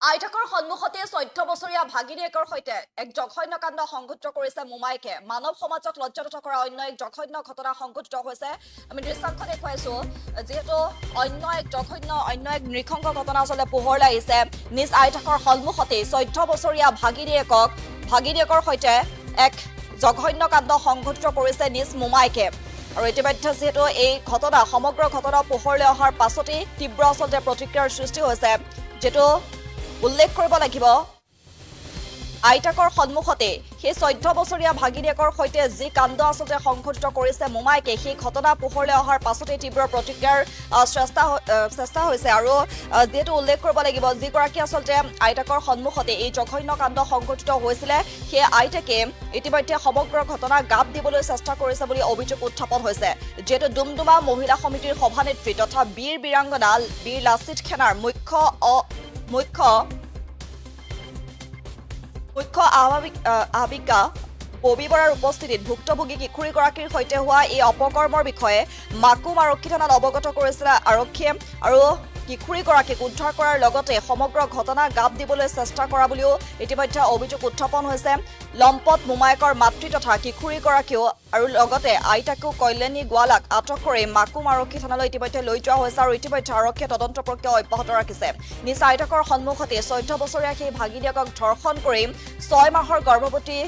আইতাকৰ সন্মুখতে 14 বছৰীয়া ভাগিনীয়েকৰ সৈতে এক জঘন্য কাণ্ড সংঘটিত কৰিছে মোমাইকে। মানৱ সমাজক লজ্জানত কৰা অন্য এক জঘন্য ঘটনা সংঘটিত হৈছে। আমি দৃশ্যাংশ দেখুৱাইছো, যিহেতু অন্য এক নৃশংস ঘটনা আচলতে পোহৰলৈ আহিছে। নিজ আইতাকৰ সন্মুখতে 14 বছৰীয়া ভাগিনীয়েকৰ সৈতে এক জঘন্য কাণ্ড সংঘটিত কৰিছে নিজ মোমাইকে। আৰু ইতিমধ্যে যিহেতু এই সমগ্ৰ ঘটনা পোহৰলৈ অহাৰ পাছতেই তীব্ৰ আচলতে প্ৰতিক্ৰিয়াৰ সৃষ্টি হৈছে, যেটো উল্লেখ কৰিব লাগিব। আইতাকৰ সন্মুখতে সেই 14 বছৰীয়া ভাগিনীয়েকৰ সৈতে যি কাণ্ড আচলতে সংঘটিত কৰিছে মোমাইকে, সেই ঘটনা পোহৰলৈ অহাৰ পাছতে তীব্ৰ প্ৰতিক্ৰিয়াৰ চেষ্টা হৈছে। আৰু যিহেতু উল্লেখ কৰিব লাগিব, যিগৰাকী আচলতে আইতাকৰ সন্মুখতে এই জঘন্য কাণ্ড সংঘটিত হৈছিলে, সেই আইতাকে ইতিমধ্যে সমগ্ৰ ঘটনা গাপ দিবলৈ চেষ্টা কৰিছে বুলি অভিযোগ উত্থাপন হৈছে। যিহেতু ডুমডুমা মহিলা সমিতিৰ সভানেত্ৰী তথা বীৰ বীৰাংগনা বীৰ লাচিত সেনাৰ মুখ্য আহ্বায়িকা ববী বৰাৰ উপস্থিতিত ভুক্তভোগী কিশোৰীগৰাকীৰ সৈতে হোৱা এই অপকৰ্মৰ বিষয়ে মাকুম আৰক্ষী থানাত অৱগত কৰিছিল আৰক্ষীয়ে। আৰু কিশোৰীগৰাকীক উদ্ধাৰ কৰাৰ লগতে সমগ্ৰ ঘটনা গাপ দিবলৈ চেষ্টা কৰা বুলিও ইতিমধ্যে অভিযোগ উত্থাপন হৈছে। লম্পট মোমায়েকৰ মাতৃ তথা কিশোৰীগৰাকীও আৰু লগতে আইতাকো কল্যাণী গোৱালাক আটক কৰি মাকুম আৰক্ষী থানালৈ ইতিমধ্যে লৈ যোৱা হৈছে। আৰু ইতিমধ্যে আৰক্ষীয়ে তদন্ত প্ৰক্ৰিয়া অব্যাহত ৰাখিছে। নিজ আইতাকৰ সন্মুখতে 14 বছৰীয়া সেই ভাগিনীয়েকক ধৰ্ষণ কৰি 6 মাহৰ গৰ্ভৱতী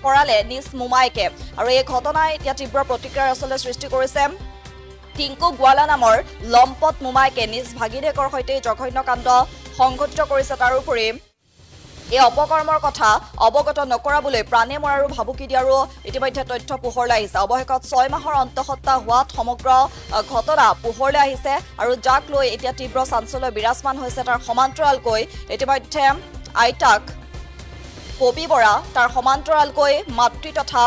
কৰালে নিজ মোমায়েকে। আৰু এই ঘটনাই এতিয়া তীব্ৰ প্ৰতিক্ৰিয়াৰ আচলতে সৃষ্টি কৰিছে। টিংকু গোৱালা নামৰ লম্পট মোমায়েকে নিজ ভাগিনীয়েকৰ সৈতে জঘন্য কাণ্ড সংঘটিত কৰিছে। তাৰোপৰি এই অপকৰ্মৰ কথা অৱগত নকৰাবলৈ প্ৰাণে মৰাৰো ভাবুকি দিয়াৰো ইতিমধ্যে তথ্য পোহৰলৈ আহিছে। অৱশেষত 6 মাহৰ অন্তঃসত্ত্বা হোৱাত সমগ্ৰ ঘটনা পোহৰলৈ আহিছে। আৰু যাক লৈ এতিয়া তীব্ৰ চাঞ্চল্য বিৰাজমান হৈছে। তাৰ সমান্তৰালকৈ ইতিমধ্যে আইতাক ববী বৰা, তাৰ সমান্তৰালকৈ মাতৃ তথা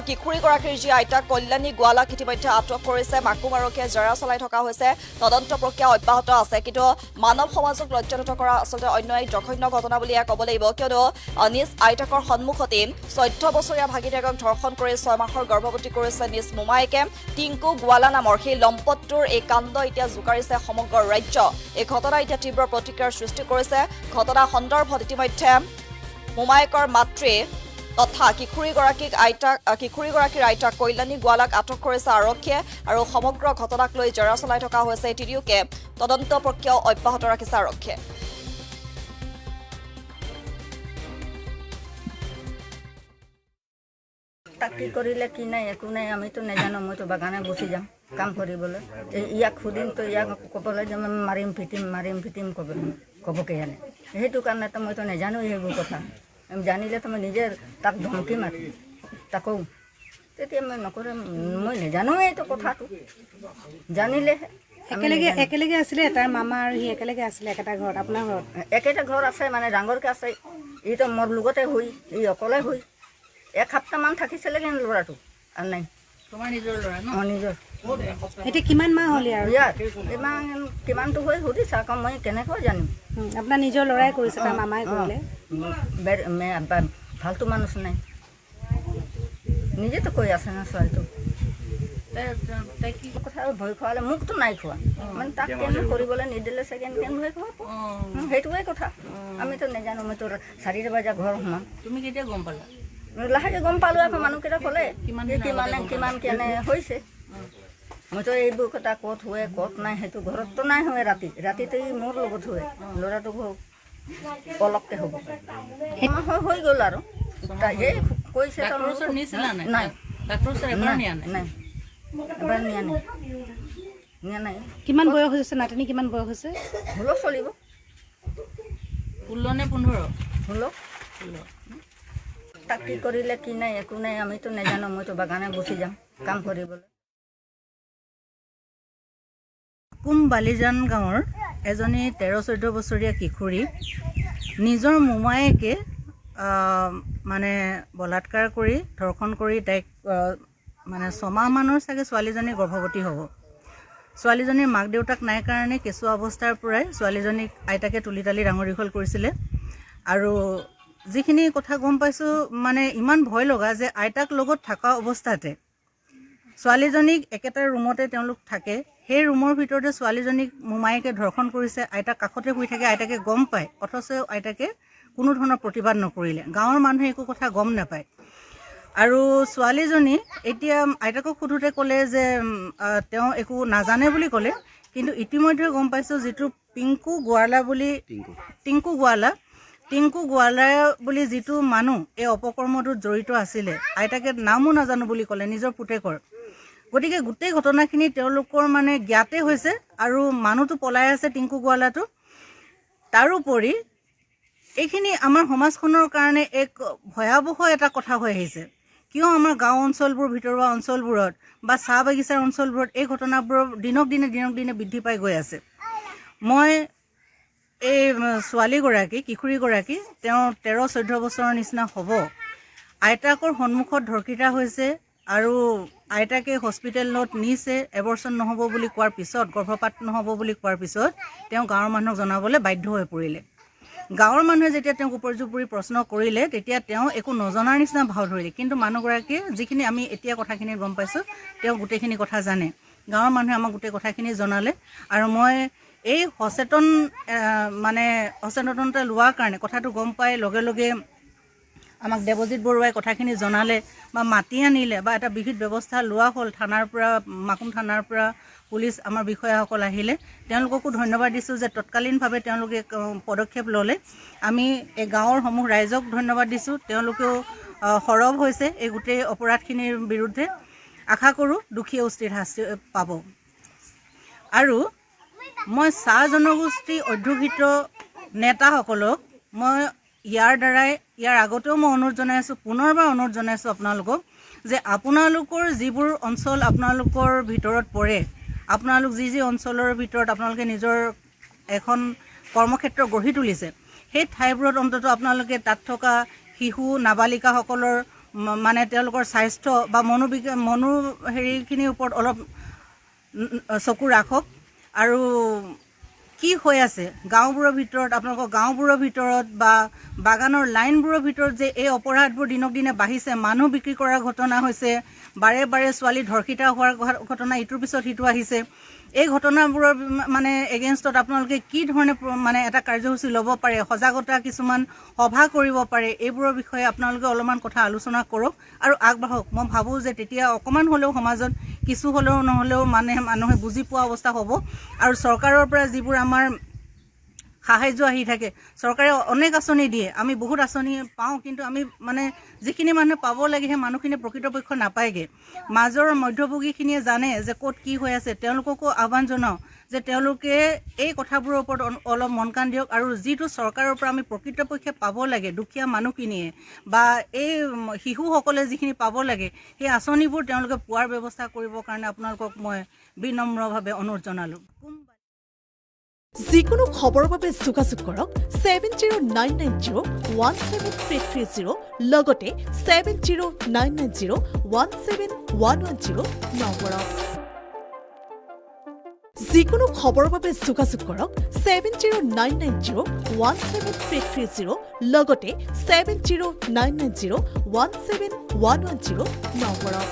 কিশোৰীগৰাকীৰ যি আইতাক কল্যাণী গোৱালাক ইতিমধ্যে আটক কৰিছে মাকুম আৰক্ষীয়ে জেৰা চলাই থকা হৈছে। তদন্ত প্ৰক্ৰিয়া অব্যাহত আছে। কিন্তু মানৱ সমাজক লজ্জানত কৰা আচলতে অন্য এক জঘন্য ঘটনা বুলি ক'ব লাগিব। কিয়নো নিজ আইতাকৰ সন্মুখতে 14 বছৰীয়া ভাগিনীয়েকক ধৰ্ষণ কৰি 6 মাহৰ গৰ্ভৱতী কৰিছে নিজ মোমায়েকে। টিংকু গোৱালা নামৰ সেই লম্পটটোৰ এই কাণ্ড এতিয়া জোকাৰিছে সমগ্ৰ ৰাজ্য। এই ঘটনা এতিয়া তীব্ৰ প্ৰতিক্ৰিয়াৰ সৃষ্টি কৰিছে। ঘটনা সন্দৰ্ভত ইতিমধ্যে মোমায়েকৰ মাতৃ তথা কিশোৰীগৰাকীৰ আইতাক কল্যাণী গোৱালাক আটক কৰিছে আৰক্ষীয়ে। আৰু সমগ্ৰ ঘটনাক লৈ জেৰা চলাই থকা হৈছে। তিনিওকে তদন্ত প্ৰক্ৰিয়াও অব্যাহত ৰাখিছে আৰক্ষীয়ে। তাক কি কৰিলে কি নাই একো নাই, আমিতো নাজানো। মইতো বাগানে গুচি যাম কাম কৰিবলৈ। ইয়াক সুধিম তো ইয়াক ক'বলৈ যে মাৰিম ফিটিম ক'বকে জানে। সেইটো কাৰণেতো মইতো নাজানো সেইবোৰ কথা। জানিলে তো মই নিজে তাক ধমকি মাৰি তাকো তেতিয়া মই নকৰে। মই নাজানো এইটো কথাটো, জানিলেহে। একেলগে আছিলে তাৰ মামা আৰু সি একেলগে আছিলে একেটা ঘৰত, আপোনাৰ ঘৰত একেটা ঘৰ আছে মানে ডাঙৰকৈ আছে। ইটো মোৰ লগতে হৈ অকলে হৈ 1 সপ্তাহমান থাকিছিলে কিন্তু ল'ৰাটো আৰু নাই। তোমাৰ নিজৰ ল'ৰা ন? অঁ নিজৰ। এতিয়া কিমান মাহ হ'ল আৰু ইয়াত ইমান কিমানটো হৈ সুধিছা আকৌ মই কেনেকৈ জানিম। আপোনাৰ নিজৰ ল'ৰাই কৰিছে, তাৰ মামাই কৰিলে। ভালটো মানুহ নাই, নিজেতো কৈ আছে না ছোৱালীটো। তাই কি কথা ভয় খোৱালে, মোকতো নাই খোৱা মানে তাক কেনে কৰিবলৈ নিদিলে ছেকেণ্ড কেন ভয় খোৱাব, সেইটোৱে কথা। আমিতো নাজানো। মইতো 4 বজা ঘৰ সোমাম। তুমি কেতিয়া গম পালা? লাহেকৈ গম পালোঁ আকৌ মানুহকেইটা ক'লে কিমান কেনে হৈছে। মইতো এইবোৰ কথা ক'ত হয় ক'ত নাই সেইটো ঘৰততো নাই হয়। ৰাতিটো মোৰ লগত হয়। ল'ৰাটো অলপকৈ হ'ব হৈ গ'ল আৰু সেই কৈছে নাই এবাৰ নিয়া নাই। কিমান বয়স হৈছে নাতিনী? কিমান বয়স হৈছে? 16 চলিব। 16 নে 15? 16। তাক কি কৰিলে কি নাই একো নাই, আমিতো নাজানো। মইতো বাগানে গুচি যাম কাম কৰিবলৈ। বালিজান গাঁৱৰ এজনী 13-14 বছৰীয়া কিশোৰী নিজৰ মোমায়েকে মানে বলাৎকাৰ কৰি ধৰ্ষণ কৰি তাইক মানে 6 মাহমানৰ চাগে ছোৱালীজনী গৰ্ভৱতী হ'ব। ছোৱালীজনীৰ মাক দেউতাক নাই কাৰণে কেঁচুৱা অৱস্থাৰ পৰাই ছোৱালীজনীক আইতাকে তুলি তালি ডাঙৰ দীঘল কৰিছিলে। আৰু যিখিনি কথা গম পাইছোঁ মানে ইমান ভয় লগা যে আইতাক লগত থকা অৱস্থাতে ছোৱালীজনীক একেটা ৰুমতে তেওঁলোক থাকে। সেই ৰুমৰ ভিতৰতে ছোৱালীজনীক মোমায়েকে ধৰ্ষণ কৰিছে, আইতাক কাষতে শুই থাকে, আইতাকে গম পায়, অথচ আইতাকে কোনো ধৰণৰ প্ৰতিবাদ নকৰিলে। গাঁৱৰ মানুহে একো কথা গম নাপায়। আৰু ছোৱালীজনী এতিয়া আইতাকক সোধোতে ক'লে যে তেওঁ একো নাজানে বুলি ক'লে, কিন্তু ইতিমধ্যে গম পাইছোঁ যিটো টিংকু গোৱালা বুলি যিটো মানুহ এই অপকৰ্মটোত জড়িত আছিলে, আইতাকে নামো নাজানো বুলি ক'লে নিজৰ পুতেকৰ। গতিকে গোটেই ঘটনাখিনি তেওঁলোকৰ মানে জ্ঞাতে হৈছে আৰু মানুহটো পলাই আছে টিংকু গোৱালাটো। তাৰোপৰি এইখিনি আমাৰ সমাজখনৰ কাৰণে এক ভয়াৱহ এটা কথা হৈ আহিছে। কিয় আমাৰ গাঁও অঞ্চলবোৰ, ভিতৰুৱা অঞ্চলবোৰত বা চাহ বাগিচাৰ অঞ্চলবোৰত এই ঘটনাবোৰ দিনক দিনে বৃদ্ধি পাই গৈ আছে। মই এই ছোৱালীগৰাকী, কিশোৰীগৰাকী, তেওঁ 13-14 বছৰৰ নিচিনা হ'ব, আইতাকৰ সন্মুখত ধৰ্ষিতা হৈছে আৰু আইতাকে হস্পিটেলত নিছে এবৰ্চন নহ'ব বুলি কোৱাৰ পিছত, গৰ্ভপাত নহ'ব বুলি কোৱাৰ পিছত তেওঁ গাঁৱৰ মানুহক জনাবলৈ বাধ্য হৈ পৰিলে। গাঁৱৰ মানুহে যেতিয়া তেওঁক উপৰ্যুপৰি প্ৰশ্ন কৰিলে তেতিয়া তেওঁ একো নজনাৰ নিচিনা ভাও ধৰিলে। কিন্তু মানুহগৰাকীয়ে যিখিনি আমি এতিয়া কথাখিনি গম পাইছোঁ, তেওঁ গোটেইখিনি কথা জানে। গাঁৱৰ মানুহে আমাক গোটেই কথাখিনি জনালে আৰু মই এই সচেতনতা লোৱাৰ কাৰণে, কথাটো গম পাই লগে লগে আমাক দেৱজিৎ বৰুৱাই কথাখিনি জনালে বা মাতি আনিলে বা এটা বিহিত ব্যৱস্থা লোৱা হ'ল। থানাৰ পৰা, মাকুম থানাৰ পৰা পুলিচ আমাৰ বিষয়াসকল আহিলে। তেওঁলোককো ধন্যবাদ দিছোঁ যে তৎকালীনভাৱে তেওঁলোকে পদক্ষেপ ল'লে। আমি এই গাঁৱৰ সমূহ ৰাইজক ধন্যবাদ দিছোঁ, তেওঁলোকেও সৰব হৈছে এই গোটেই অপৰাধখিনিৰ বিৰুদ্ধে। আশা কৰোঁ দোষীয়ে উচিত শাস্তি পাব। আৰু মই চাহ জনগোষ্ঠী অধ্যুষিত নেতাসকলক মই ইয়াৰ আগতেও মই অনুৰোধ জনাই আছোঁ, পুনৰবাৰ অনুৰোধ জনাইছোঁ আপোনালোকক যে আপোনালোকৰ যিবোৰ অঞ্চল আপোনালোকৰ ভিতৰত পৰে, আপোনালোক যি অঞ্চলৰ ভিতৰত আপোনালোকে নিজৰ এখন কৰ্মক্ষেত্ৰ গঢ়ি তুলিছে, সেই ঠাইবোৰত অন্ততঃ আপোনালোকে তাত থকা শিশু নাবালিকাসকলৰ মানে তেওঁলোকৰ স্বাস্থ্য বা হেৰিখিনিৰ ওপৰত অলপ চকু ৰাখক। আৰু কি হৈ আছে গাঁওবোৰৰ ভিতৰত, আপোনালোকৰ গাঁওবোৰৰ ভিতৰত বা বাগানৰ লাইনবোৰৰ ভিতৰত যে এই অপৰাধবোৰ দিনক দিনে বাঢ়িছে, মানুহ বিক্ৰী কৰাৰ ঘটনা হৈছে, বাৰে বাৰে ছোৱালী ধৰ্ষিতা হোৱাৰ ঘটনা ইটোৰ পিছত সিটো আহিছে। এই ঘটনাবোৰৰ মানে এগেইনষ্টত আপোনালোকে কি ধৰণে মানে এটা কাৰ্যসূচী ল'ব পাৰে, সজাগতা কিছুমান সভা কৰিব পাৰে, এইবোৰৰ বিষয়ে আপোনালোকে অলপমান কথা আলোচনা কৰক আৰু আগবাঢ়ক। মই ভাবোঁ যে তেতিয়া অকণমান হ'লেও সমাজত কিছু হ'লেও নহ'লেও মানুহে বুজি পোৱা অৱস্থা হ'ব। আৰু চৰকাৰৰ পৰা যিবোৰ আমাৰ সাহায্য আহি থাকে, চৰকাৰে অনেক আঁচনি দিয়ে, আমি বহুত আঁচনি পাওঁ, কিন্তু আমি মানে যিখিনি মানুহে পাব লাগে সেই মানুহখিনি প্ৰকৃতপক্ষ নাপায়গৈ। মাজৰ মধ্যভোগীখিনিয়ে জানে যে ক'ত কি হৈ আছে। তেওঁলোককো আহ্বান জনাওঁ যে তেওঁলোকে এই কথাবোৰৰ ওপৰত অলপ মন কাণ দিয়ক আৰু যিটো চৰকাৰৰ পৰা আমি প্ৰকৃতপক্ষে পাব লাগে, দুখীয়া মানুহখিনিয়ে বা এই শিশুসকলে যিখিনি পাব লাগে সেই আঁচনিবোৰ তেওঁলোকে পোৱাৰ ব্যৱস্থা কৰিবৰ কাৰণে আপোনালোকক মই বিনম্ৰভাৱে অনুৰোধ জনালোঁ। যিকোনো খবৰৰ বাবে যোগাযোগ কৰক 7099017330 লগতে 7099017110 নম্বৰত। যিকোনো খবৰৰ বাবে যোগাযোগ কৰক 7099017330 লগতে 7099017110 নম্বৰত।